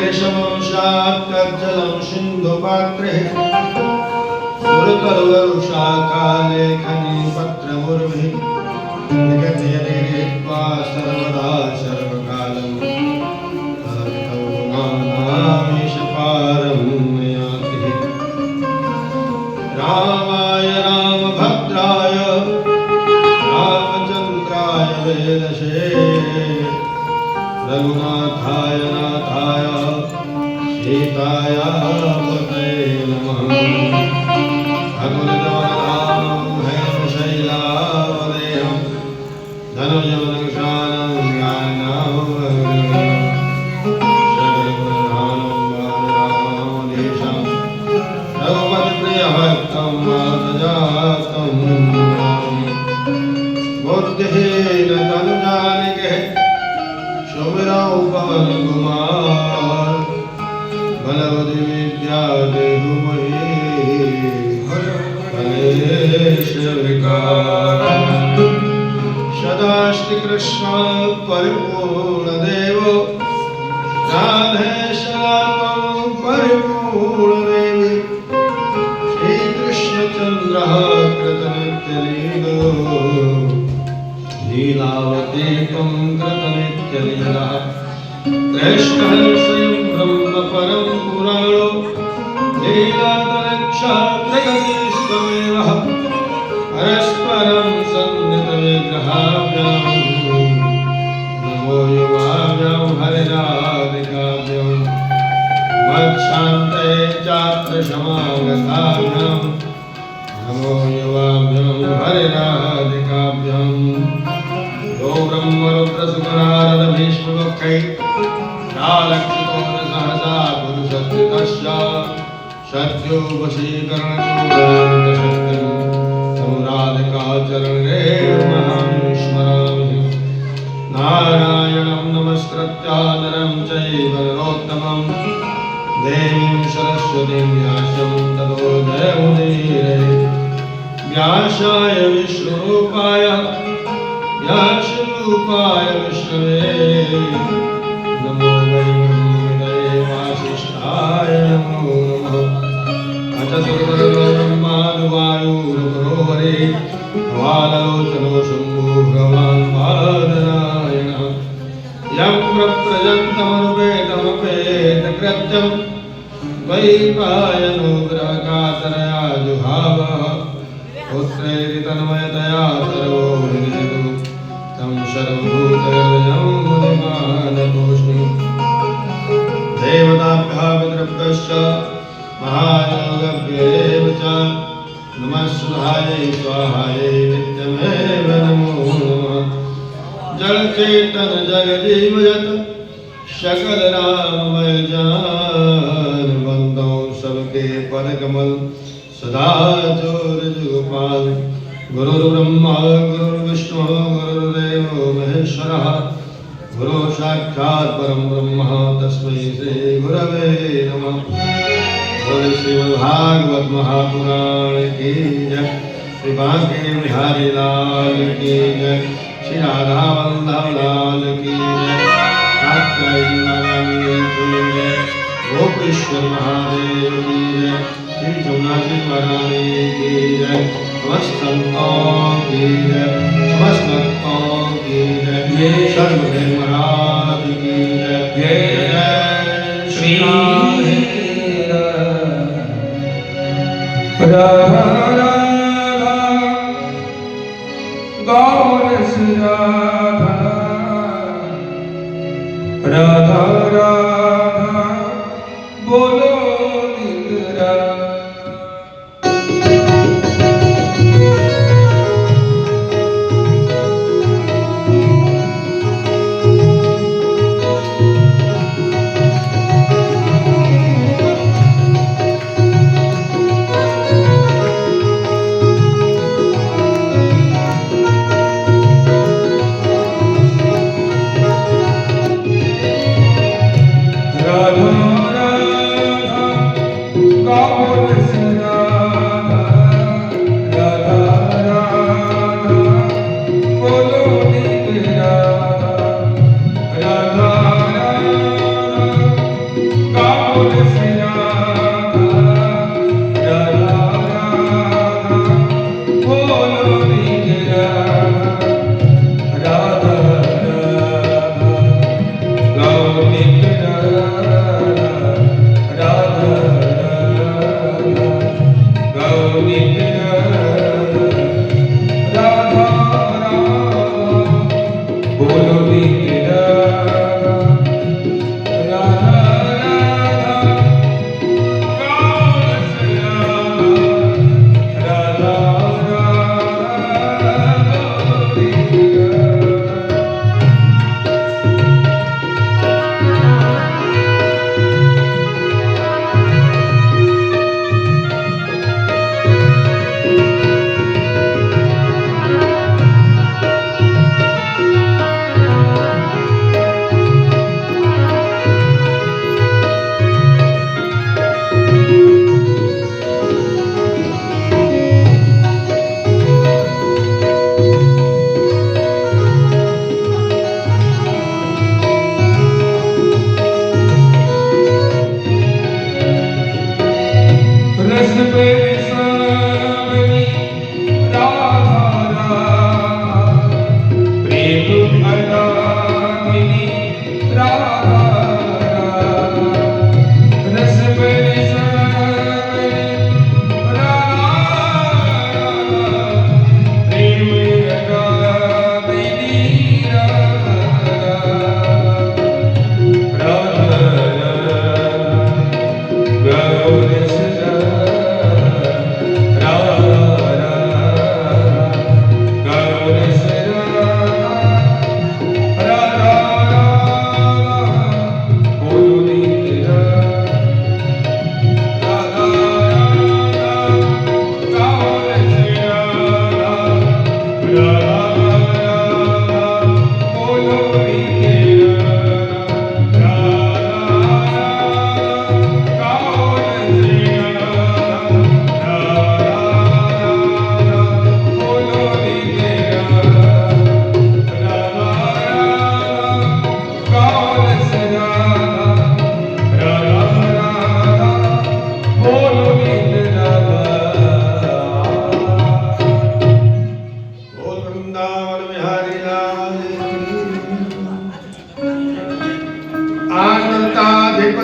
ऋषवंशात्कज्जलं सिन्धुपात्रे सुरतरुवरुषाकालेखनी पत्रमुर्भिः निगद्यते सर्वदा सर्वकालं तदर्थं गुणानामीश पारं याति रामाय रामभद्राय रामचन्द्राय वेदसे रघुनाथाय नाथाय सीताय पतये नमः भगवद्वरदानं हेमशैलावदेहं धनुजवनक्षानं ज्ञानं सकलगुणधानं वानरामदेशं रघुपतिप्रियभक्तं मातजातं बुद्धिहीन तनुजानिके सुमिरौ पवन कुमार बलवति विद्या देहु महि कलेश विकार सदास्ति कृष्ण परिपूर्ण देवो राधेश्याम परिपूर्ण देवी श्री कृष्ण चंद्र कृतनित्यलीलो लीलावती त्वं कृतनित्यलीला कृष्णः स्वयं ब्रह्म परं पुराणो लीलातलक्षात्रगतिस्त्वमेव परस्परं सन्निधविग्रहाभ्यां नमो युवाभ्यां हरिराधिकाभ्यां मत्शान्तये चात्र समागताभ्यां नमो युवाभ्यां हरिराधिकाभ्यां यो ब्रह्मरुद्रसुगणारद भीष्ममुखै लक्षितो न सहसा पुरुषस्थितस्य सत्यो वशीकरणचूडान्तशक्तिं तं राधिकाचरणरेणुमहं स्मरामि नारायणं नमस्कृत्य नरं चैव नरोत्तमं देवीं सरस्वतीं व्यासं ततो जयमुदीरये व्यासाय विष्णुरूपाय व्यासरूपाय विष्णवे नमो वै ब्रह्मविदये वासिष्ठाय नमो नमः अचतुर्वदनो ब्रह्मानुवायुर्गुरो हरे वाललोचनो शम्भो भगवान् बादरायणः यं प्रव्रजन्तमनुपेतमपेतकृत्यं द्वैपायनो ग्रहकातरया जुहावः पुत्रेति तन्मयतया सर्वो विनिहितो तं सर्वभूतहृदयं मुनिमानतोऽस्मि देवताभ्यः पितृभ्यश्च महायोगिभ्येव च नमः सुधायै स्वाहायै नित्यमेव नमो नमः जलचेतन जगजीवयत् सकल राममय जान बंदो सबके पदकमल सदा चोर जुगपाल गुरुर्ब्रह्मा गुरुर्विष्णु गुरुर्देवो महेश्वरः गुरु साक्षात् परम ब्रह्म तस्मै श्री गुरवे नमः। बोल श्रीमद्भागवत महापुराण की जय, श्री बांके बिहारी लाल की जय, श्री राधा वल्लभ लाल की जय, कात्यायनी नारायणी की जय, गोपेश्वर महादेव की जय, श्री जमुनाजी महारानी की जय, समस्त संतों की जय, समस्त भक्तों की जय, सर्वदेव महाराज की जय, जय श्री राधा राधा गौर श्री राधा राधा राधा बोलो नितरा। राधा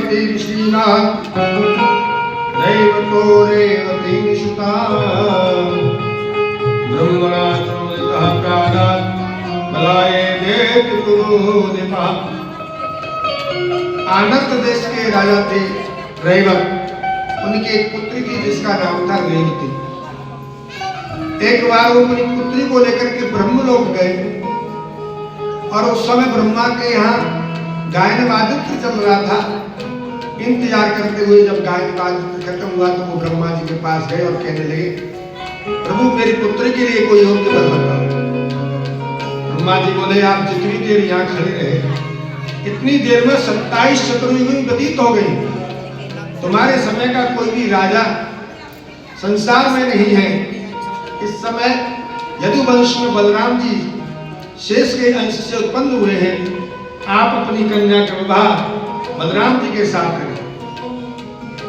मायावती श्रीनाथ दैवतो रेवती सुता ब्रह्मणा चोदितः प्राणात् बलाये देत कुरुदिपा। आनंद देश के राजा थे रैवत, उनकी एक पुत्री थी जिसका नाम था रेवती। एक बार वो अपनी पुत्री को लेकर के ब्रह्मलोक गए और उस समय ब्रह्मा के यहाँ गायन वादित्र चल रहा था। इंतजार करते हुए जब गायन वादित्र खत्म हुआ तो वो ब्रह्मा जी के पास गए और कहने लगे, प्रभु मेरी पुत्री के लिए कोई योग्य वर बताओ। ब्रह्मा जी बोले, आप जितनी देर यहाँ खड़े रहे इतनी देर में 27 चतुर्युगी व्यतीत हो गई। तुम्हारे समय का कोई भी राजा संसार में नहीं है। इस समय यदुवंश में बलराम जी शेष के अंश से उत्पन्न हुए हैं। आप अपनी कन्या का विवाह बलराम जी के साथ करें।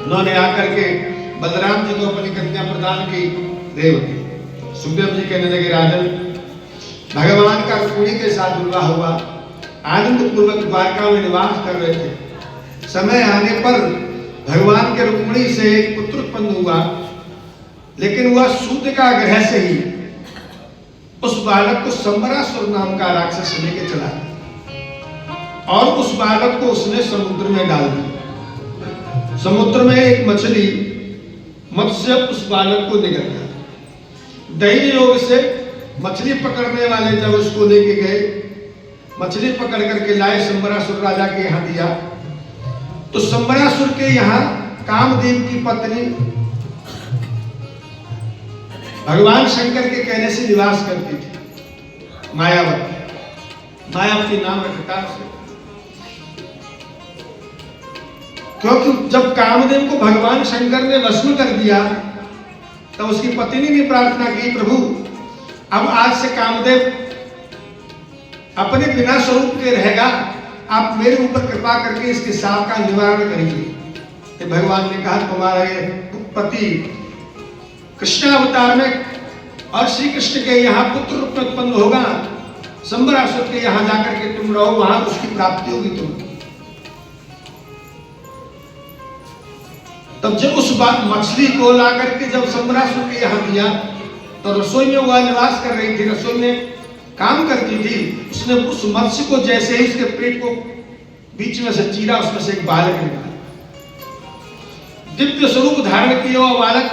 उन्होंने आकर के बलराम जी को अपनी कन्या प्रदान की रेवती। सुखदेव जी कहने लगे, राजन भगवान का रुक्मिणी के साथ विवाह हुआ, आनंद पूर्वक द्वारका में निवास कर रहे थे। समय आने पर भगवान के रुक्मिणी से एक पुत्र उत्पन्न हुआ, लेकिन वह सूत का ग्रह से ही उस बालक को संबरासुर नाम का राक्षस लेके चला और उस बालक को उसने समुद्र में डाल दिया। समुद्र में एक मछली मत्स्य उस बालक को निगल गया। दैवी योग से मछली पकड़ने वाले जब उसको लेके गए, मछली पकड़ करके लाए, संबरासुर राजा के यहाँ दिया, तो संबरासुर के यहाँ कामदेव की पत्नी भगवान शंकर के कहने से निवास करती थी, मायावती। मायावती नाम रखा उसे, क्योंकि जब कामदेव को भगवान शंकर ने भस्म कर दिया तब उसकी पत्नी ने प्रार्थना की, प्रभु अब आज से कामदेव अपने बिना स्वरूप के रहेगा, आप मेरे ऊपर कृपा करके इसके शाप का निवारण करिए। तो भगवान ने कहा, तुम्हारा ये पति कृष्ण अवतार में और श्री कृष्ण के यहाँ पुत्र रूप में उत्पन्न होगा। संबरासुर के यहाँ जाकर के तुम रहो, वहां उसकी प्राप्ति होगी तुम्हें। तब जब उस बात मछली को ला करके जब संबरासुर के यहाँ दिया तो रसोई में वह निवास कर रही थी, रसोई में काम करती थी। उसने उस मत्स्य को जैसे ही उसके पेट को बीच में से चीरा, उसमें से एक बालक निकला। दिव्य स्वरूप धारण किया हुआ बालक,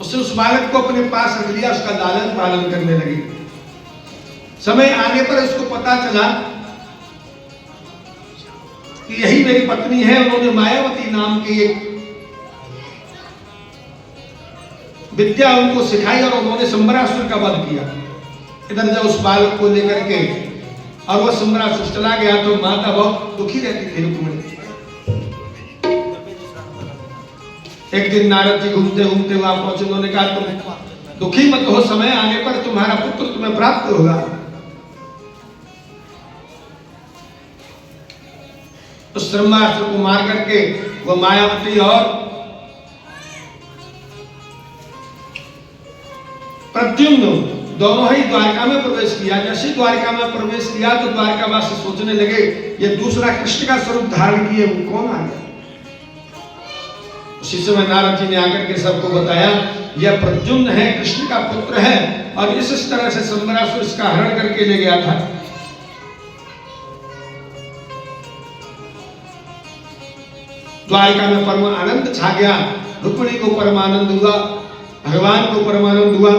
उसने उस बालक को अपने पास रख लिया, उसका लालन पालन करने लगी। समय आने पर उसको पता चला कि यही मेरी पत्नी है। उन्होंने मायावती नाम की एक विद्या उनको सिखाई और उन्होंने संबरासुर का वध किया। इधर जब उस बालक को लेकर के और वह संबरासुर चला गया तो माता बहुत दुखी रहती थी रुक्मिणी। एक दिन नारद जी घूमते घूमते वहां पहुंचे, उन्होंने कहा तुम दुखी मत हो, समय आने पर तुम्हारा पुत्र तुम्हें प्राप्त होगा। उस ब्रह्मास्त्र को मार करके वह मायावती और प्रद्युम्न दोनों ही द्वारका में प्रवेश किया। जैसे द्वारका में प्रवेश किया तो द्वारकावासी सोचने लगे, ये दूसरा कृष्ण का स्वरूप धारण किए वो कौन आ गया। उसी समय नारद जी ने आकर के सबको बताया, यह प्रद्युम्न है, कृष्ण का पुत्र है और इस तरह से संबरासुर इसका हरण करके ले गया था। द्वारका में परम आनंद छा गया। रुक्मिणी को परमानंद हुआ, भगवान को परमानंद हुआ।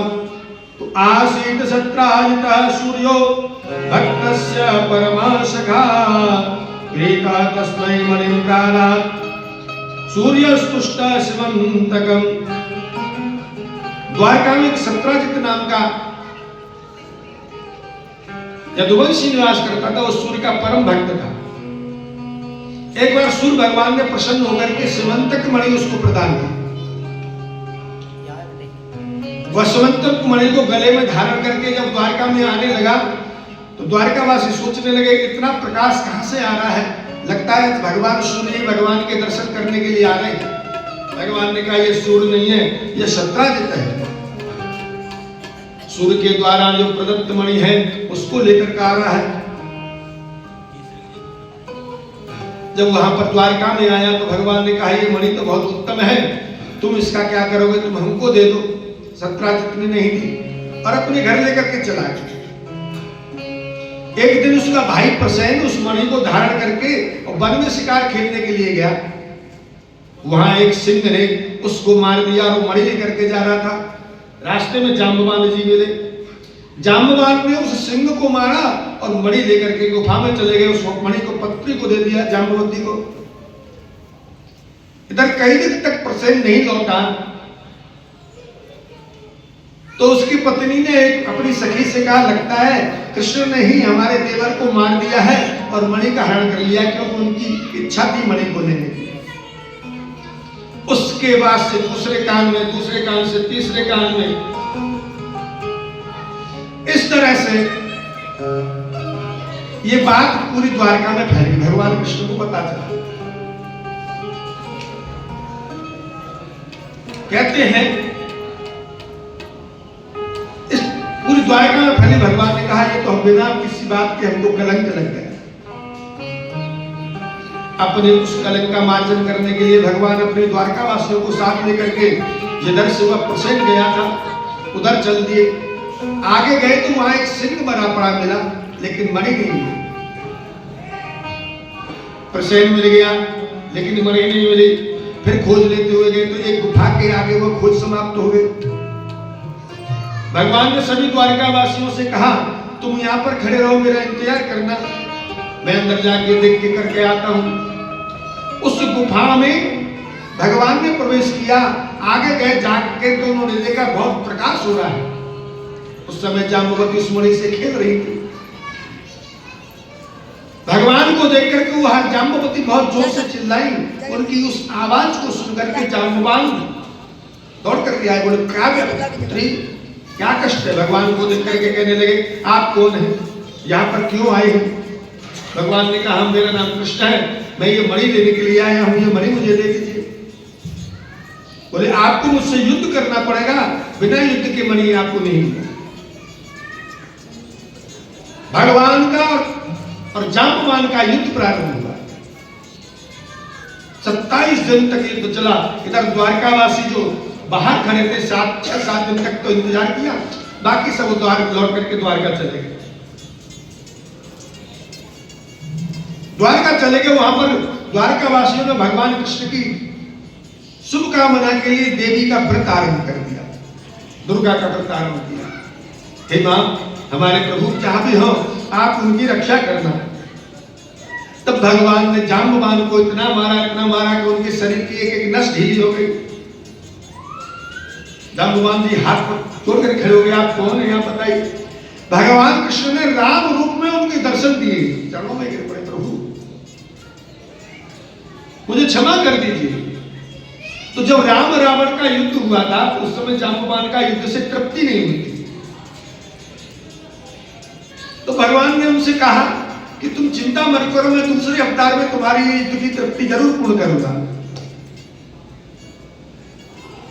तो आसीत सत्राजितः सूर्यो भक्तस्य परमासखा प्रीता तस्मै मणिं प्राणात् सूर्यस्तुष्ट शिवंतकम। द्वारका में सत्राजित नाम का यदुवंशी निवास करता था, वो सूर्य का परम भक्त था। एक बार सूर्य भगवान ने प्रसन्न होकर के शिवंतक मणि उसको प्रदान की। वह शिवंतक मणि को गले में धारण करके जब द्वारका में आने लगा तो द्वारकावासी सोचने लगे, इतना प्रकाश कहां से आ रहा है, लगता है भगवान सूर्य भगवान के दर्शन करने के लिए आ रहे हैं। भगवान ने कहा, यह सूर्य नहीं है, यह सत्राजित है। सूर्य के द्वारा जो प्रदत्त मणि है उसको लेकर आ रहा है। जब वहां पर द्वारका में आया तो भगवान ने कहा ये मणि तो बहुत उत्तम है, तुम इसका क्या करोगे, तुम हमको दे दो। सत्राजित ने नहीं दी और अपने घर लेकर के चला गया। एक दिन उसका भाई प्रसेन उस मणि को धारण करके वन में शिकार खेलने के लिए गया। वहां एक सिंह ने उसको मार दिया और मणि लेकर के जा रहा था। रास्ते में जाम्बवान जी मिले। जाम्बवान ने उस सिंह को मारा और मणि लेकर के गुफा में चले गए। उस मणि को पत्री को दे दिया, जाम्बवती को। इधर कई दिन तक प्रसेन नहीं लौटा तो उसकी पत्नी ने एक अपनी सखी से कहा, लगता है कृष्ण ने ही हमारे देवर को मार दिया है और मणि का हरण कर लिया, क्योंकि उनकी इच्छा थी मणि को लेने की। उसके बाद से दूसरे कान में, दूसरे कान से तीसरे कान में, इस तरह से ये बात पूरी द्वारका में फैली। भगवान कृष्ण को पता चला। कहते हैं इस पूरी द्वारका में फैली। भगवान ने कहा ये तो बिना किसी बात के हमको कलंक लग गया। अपने उस कलंक का मार्जन करने के लिए भगवान अपने द्वारका वासियों को साथ लेकर के जिधर से वह प्रसेन गया था उधर चल दिए। आगे गए तो वहां एक सिंह मरा पड़ा मिला, लेकिन मणि नहीं मिली। प्रसेन मिल गया लेकिन मणि नहीं मिली। फिर खोज लेते हुए गए तो एक गुफा के आगे वो खोज समाप्त हो गई। भगवान ने सभी द्वारका वासियों से कहा, तुम यहाँ पर खड़े रहो, मेरा इंतजार करना, मैं अंदर जाके देख के करके आता हूं। उस गुफा में भगवान ने प्रवेश किया। आगे गए, जाके तो उन्होंने देखा बहुत प्रकाश हो रहा है। उस समय जाम्बवती उस मणि से खेल रही थी। भगवान को देख करके वह जाम्बवती बहुत जोर से चिल्लाई। उनकी उस आवाज को सुनकर के जाम्बवान दौड़ करके आए, बोले पुत्री क्या कष्ट है। भगवान को देख करके कहने लगे, आप कौन हैं, यहाँ पर क्यों आए हैं। भगवान ने कहा, मेरा नाम कृष्ण है, मैं ये मणि लेने के लिए आया हूं, ये मणि मुझे दे दीजिए। बोले आपको मुझसे युद्ध करना पड़ेगा, बिना युद्ध के मणि आपको नहीं मिलेगा। भगवान का और जाम्बवान का युद्ध प्रारंभ हुआ। 27 दिन तक युद्ध चला। इधर द्वारकावासी जो बाहर खड़े थे 6-7 दिन तक तो इंतजार किया, बाकी सब द्वार लौट करके द्वारका चले गए। द्वारका चले गए। वहां पर द्वारकावासियों ने भगवान कृष्ण की शुभ कामना के लिए देवी का व्रत आरंभ कर दिया, दुर्गा का व्रत आरंभ किया। हे मां, हमारे प्रभु जहां भी हो आप उनकी रक्षा करना। तब भगवान ने जाम्बवान को इतना मारा कि उनके शरीर की एक एक नस ढीली हो गई। जाम्बवान जी हाथ पर जोड़ कर खड़े हो गए, आप कौन है, यहाँ बताइए। भगवान कृष्ण ने राम रूप में उनके दर्शन दिए, चरणों में गिर पड़े, प्रभु मुझे क्षमा कर दीजिए। तो जब राम रावण का युद्ध हुआ था उस समय जाम्बवान का युद्ध से तृप्ति नहीं हुई थी। तो भगवान ने उनसे कहा कि तुम चिंता मत करो, मैं दूसरे अवतार में तुम्हारी युद्ध की तृप्ति जरूर पूर्ण करूंगा।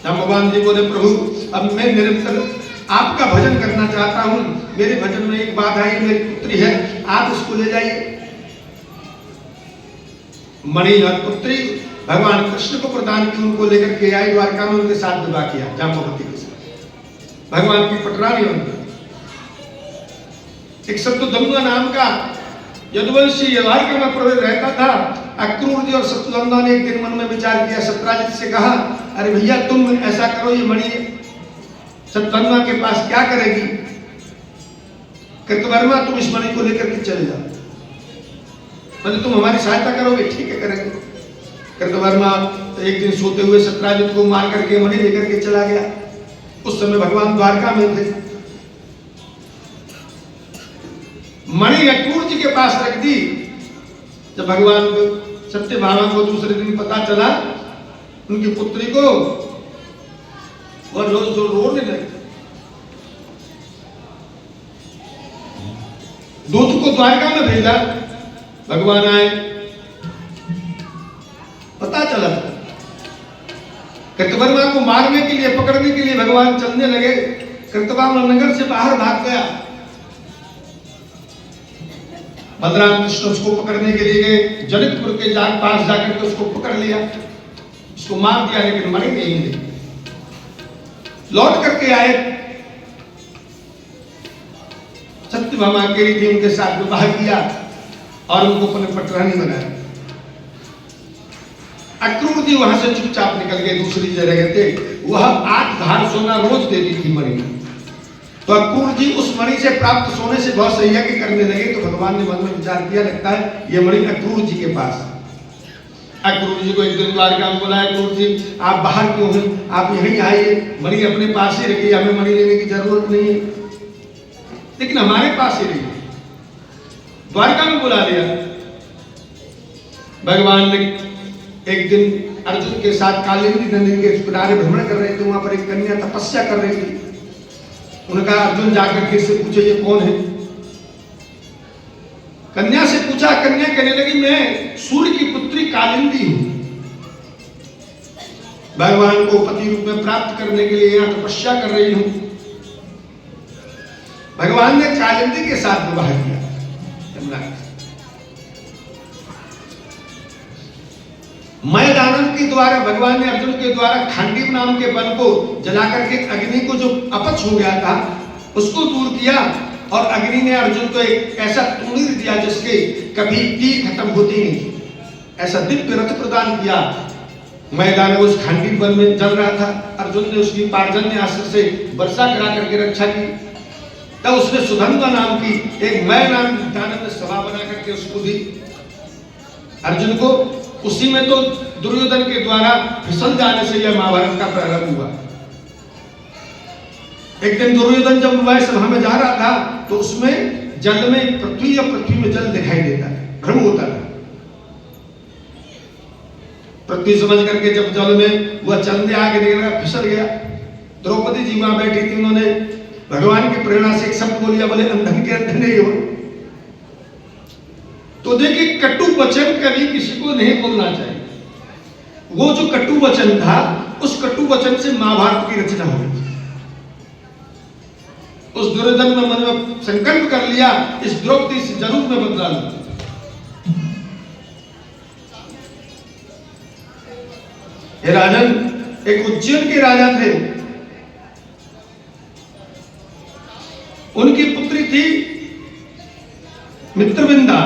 भगवान जी बोले, प्रभु अब मैं निरंतर आपका भजन करना चाहता हूं, मेरे भजन में एक बात आई, मेरी पुत्री है, आप उसको ले जाइए। मणि और पुत्री भगवान कृष्ण को प्रदान की, उनको लेकर के आए। द्वारका में उनके साथ विवाह किया जाम्बवती के साथ। भगवान की पटरानी उनकी। एक शत्रुघ्न नाम का यदुवंशी द्वारका में प्रवेश रहता था। अक्रूर जी और शत्रुघ्न ने एक दिन मन में विचार किया, सत्राजित से कहा, अरे भैया तुम ऐसा करो, ये मणि शत्रुघ्न के पास क्या करेगी, कृतवर्मा तुम इस मणि को लेकर के चले जाओ, मतलब तुम हमारी सहायता करोगे। ठीक है, करेंगे। कृतवर्मा एक दिन सोते हुए सत्राजित को मार करके मणि लेकर के चला गया। उस समय भगवान द्वारका में थे। मणि अक्रूर जी के पास रख दी। जब भगवान सत्यभामा को दूसरे दिन पता चला उनकी पुत्री को, वह रोज रोने लगी। दूत को द्वारका में भेजा। भगवान आए, पता चला कृतवर्मा को मारने के लिए, पकड़ने के लिए भगवान चलने लगे। कृतवर्मा नगर से बाहर भाग गया। बलराम कृष्ण उसको पकड़ने के लिए गए, जनकपुर के पास जाकर के उसको पकड़ लिया, उसको मार दिया, लेकिन मरे नहीं। लौट करके आए, सत्यभामा अकेली थी, उनके साथ विवाह किया और उनको अपने पटरानी बनाया। अक्रूर जी वहां से चुपचाप निकल गए, दूसरी जगह थे। वह 8 धार सोना रोज देती थी मणि। तो अक्रूर जी उस मणि से प्राप्त सोने से बहुत संयज्ञ करने लगे। तो भगवान ने मन में विचार किया, लगता है ये मणि अक्रूर जी के पास। अक्रूर जी को एक दिन द्वारका में बुलाया, अक्रूर जी आप बाहर क्यों हैं, आप यहीं आइए, मणि अपने पास ही रखिए, हमें मणि लेने की जरूरत नहीं है, लेकिन हमारे पास ही रहिए। द्वारका में बुला लिया। भगवान ने एक दिन अर्जुन के साथ कालिंदी नदी के किनारे भ्रमण कर रहे थे, वहां पर एक कन्या तपस्या कर रही थी। उनका अर्जुन जाकर के से पूछे ये कौन है। कन्या से पूछा, कन्या कहने लगी मैं सूर्य की पुत्री कालिंदी हूं, भगवान को पति रूप में प्राप्त करने के लिए यहां तपस्या कर रही हूं। भगवान ने कालिंदी के साथ विवाह किया। मय दानव के द्वारा भगवान ने अर्जुन के द्वारा खांडीव नाम के वन को जलाकर के अग्नि को जो अपच हो गया था उसको दूर किया, और अग्नि ने अर्जुन को एक ऐसा तुणीर दिया जिसके कभी तीर खत्म होती नहीं, ऐसा दिव्य रथ प्रदान किया। मय दानव उस खांडीव वन में जल रहा था, अर्जुन ने उसकी पार्जन्य अस्त्र से वर्षा करा करके रक्षा की। तब उसने सुधन्वा नाम की एक मय नाम दानव ने सभा बना करके उसको दी अर्जुन को। उसी में तो दुर्योधन के द्वारा फिसल जाने से यह महाभारत का प्रारंभ हुआ। एक दिन दुर्योधन जब वह सभा में जा रहा था तो उसमें जल में पृथ्वी या पृथ्वी में जल दिखाई देता है, भ्रम होता था। पृथ्वी समझ करके जब जल में वह चलने आगे निकला, फिसल गया। द्रौपदी जी वहां बैठी थी, उन्होंने भगवान की प्रेरणा से एक शब्द बोलिया, बोले अंधन के अंधन हो। तो देखिए कटु वचन कभी किसी को नहीं बोलना चाहिए। वो जो कटु वचन था, उस कटु वचन से महाभारत की रचना हुई। उस दुर्योधन ने मन में संकल्प कर लिया, इस द्रौपदी से जरूर मैं बदला लूं। ये राजन एक उज्जैन के राजा थे, उनकी पुत्री थी मित्रविंदा।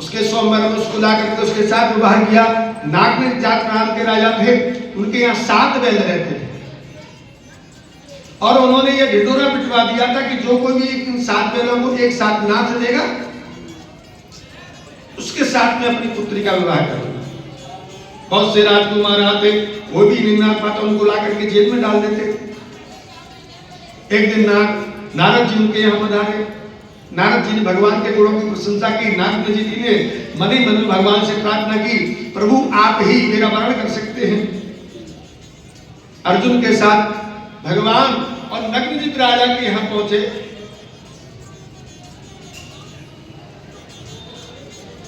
उसके स्वयंवर में उसको लाकर के उसके साथ विवाह किया। नागनेर जात नाम के राजा थे, उनके यहाँ 7 बैल रहते थे, और उन्होंने ये ढिढोरा पिटवा दिया था कि जो कोई भी इन 7 बैलों को एक साथ नाथ देगा उसके साथ में अपनी पुत्री का विवाह करूंगा। बहुत से राजकुमार आते, वो भी निन्नाथ पाता, उनको लाकर के जेल में डाल देते। एक दिन नारद जी उनके यहाँ पधारे। नारद जी ने भगवान के गुणों की प्रशंसा की। नारद जी ने मन ही मन में भगवान से प्रार्थना की, प्रभु आप ही मेरा वर्ण कर सकते हैं। अर्जुन के साथ भगवान और नग्नजित राजा के यहां पहुंचे।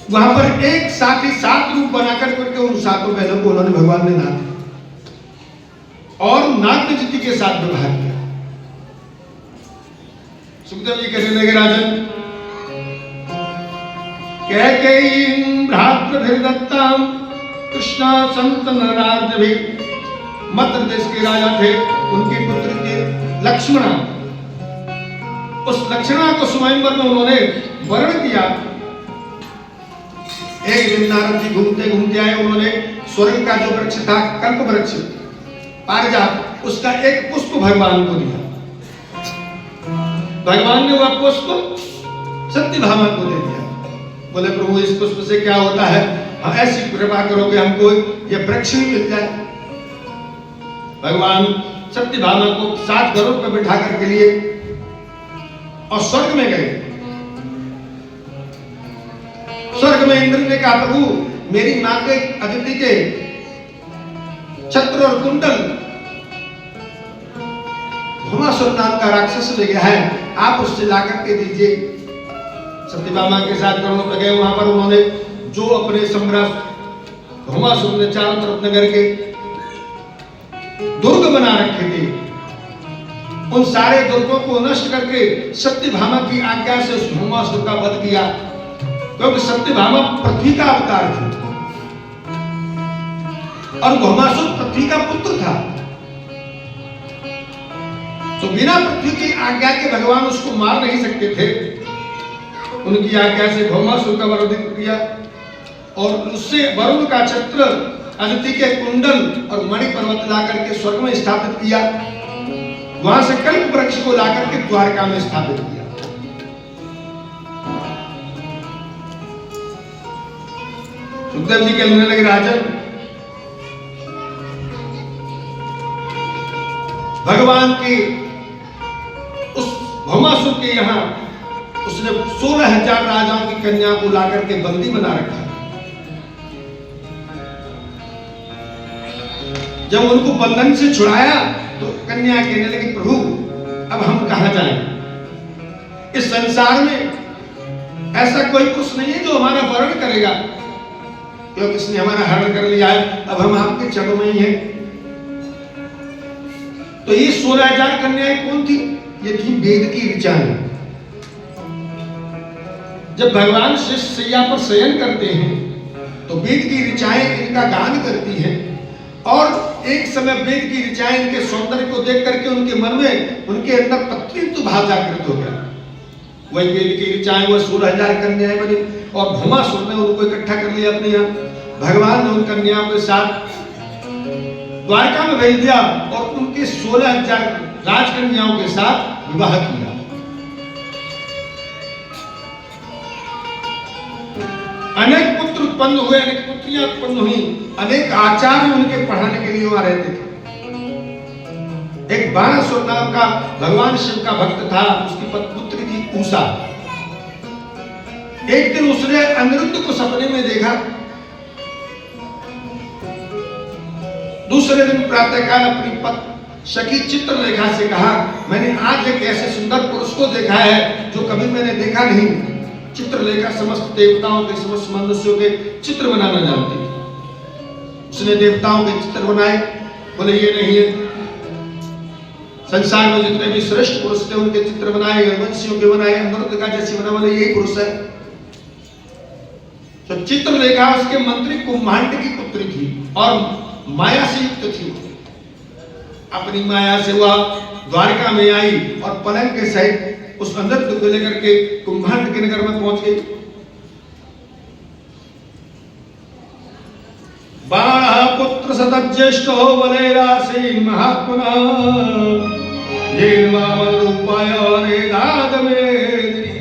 वहां पर एक साथ ही 7 रूप बनाकर करके उन 7 बैलों को उन्होंने भगवान ने नाथ और नागनजित के साथ विवाह किया। सुखदेव जी कहने लगे, राजन कैकेयीं भ्रातृभिर्दत्तां कृष्णा संतन राज्य मध्य देश के राजा थे, उनकी पुत्री थी लक्ष्मणा। उस लक्ष्मणा को स्वयंवर में उन्होंने वर्ण किया। एक दिन नारद जी घूमते घूमते आए, उन्होंने स्वर्ग का जो वृक्ष था कल्प वृक्ष पारिजात, उसका एक पुष्प भगवान को दिया। भगवान ने वह पुष्प सत्यभामा को दे दिया। बोले प्रभु इस पुष्प से क्या होता है, हाँ ऐसी कृपा करोगे हमको यह वृक्ष ही मिल जाए। भगवान सत्यभामा को 7 गरुड़ पर बिठा करके लिए और स्वर्ग में गए। स्वर्ग में इंद्र ने कहा, प्रभु मेरी मां के अदिति के छत्र और कुंडल भौमासुर नाम का राक्षस ले गया है, आप उससे लाकर के दीजिए। सत्यभामा के साथ गरुड़ पर गए। वहां पर उन्होंने जो अपने सम्राट भौमासुर ने चारों तरफ नगर के दुर्ग बना रखे थे, उन सारे दुर्गों को नष्ट करके सत्यभामा की आज्ञा से उस भौमासुर का वध किया, क्योंकि सत्यभामा पृथ्वी का अवतार थी और भौमासुर पृथ्वी का पुत्र था। तो बिना पृथ्वी की आज्ञा के भगवान उसको मार नहीं सकते थे। उनकी आज्ञा से भौमासुर का वध किया और उससे वरुण का छत्र, अदिति के कुंडल और मणि पर्वत लाकर के स्वर्ग में स्थापित किया। वहां से कल्प वृक्ष को लाकर के द्वारका में स्थापित किया। सुखदेव जी कहने लगे, राजन, भगवान के उस भौमासुर के यहाँ उसने 16,000 राजाओं की कन्या को लाकर के बंदी बना रखा। जब उनको बंधन से छुड़ाया तो कन्या कहने लगी, प्रभु अब हम कहां जाएं? इस संसार में ऐसा कोई पुरुष नहीं है जो हमारा वरण करेगा, क्योंकि इसने हमारा हरण कर लिया है, अब हम आपके चरणों में ही हैं। तो ये 16,000 कन्याएं कौन थी? ये थी वेद की ऋचाएं। जब भगवान शिष्य सैया पर शयन करते हैं तो वेद की ऋचाएं इनका गान करती हैं, और एक समय वेद की ऋचाएं इनके सौंदर्य को देख करके उनके मन में, उनके अंदर पत्रित्व भाव जागृत हो गया। वही वेद की ऋचाएं, वह 16,000 कन्याएं बनी और भौमासुर ने उनको इकट्ठा कर लिया अपने यहाँ। भगवान ने उन कन्याओं के साथ द्वारका में भेज दिया और उनके 16,000 राजकन्याओं के साथ विवाह किया। अनेक पुत्र उत्पन्न हुए, अनेक पुत्रियां उत्पन्न हुई, अनेक आचार्य उनके पढ़ाने के लिए वहां रहते थे। एक बाणासुर नाम का भगवान शिव का भक्त था, उसकी पुत्री थी उषा। एक दिन उसने अनिरुद्ध को सपने में देखा। दूसरे दिन प्रातःकाल अपनी सखी चित्रलेखा से कहा, मैंने आज एक ऐसे सुंदर पुरुष को देखा है जो कभी मैंने देखा नहीं। चित्रलेखा समस्त देवताओं के, समस्त मनुष्यों के चित्र बनाना जानती थी। उसने देवताओं के चित्र बनाए, बोले ये नहीं है। संसार में जितने भी श्रेष्ठ पुरुष थे उनके चित्र बनाए, वंशियों के बनाए, अमृत का जैसे बना, बोले यही पुरुष है। तो चित्रलेखा उसके मंत्री कुम्भांड की पुत्री थी और माया से युक्त थी। अपनी माया से वह द्वारका में आई और पलंग के सहित उस अनिरुद्ध को लेकर के कुम्भांड के नगर में पहुंच गई। बाणः पुत्र सतज्येष्ठो बलेरासी महात्मना येन वामन रूपाय नेदादमेदिनी।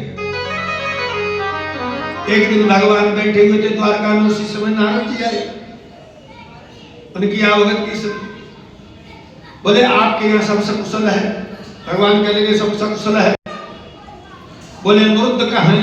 एक दिन भगवान बैठे हुए थे द्वारका में, उसी समय नारद जी आए। उनकी आवगत की सब बोले, आपके यहाँ सब सकुशल है? भगवान कहने लगे सब सकुशल है। बोले अनिरुद्ध कहाँ है?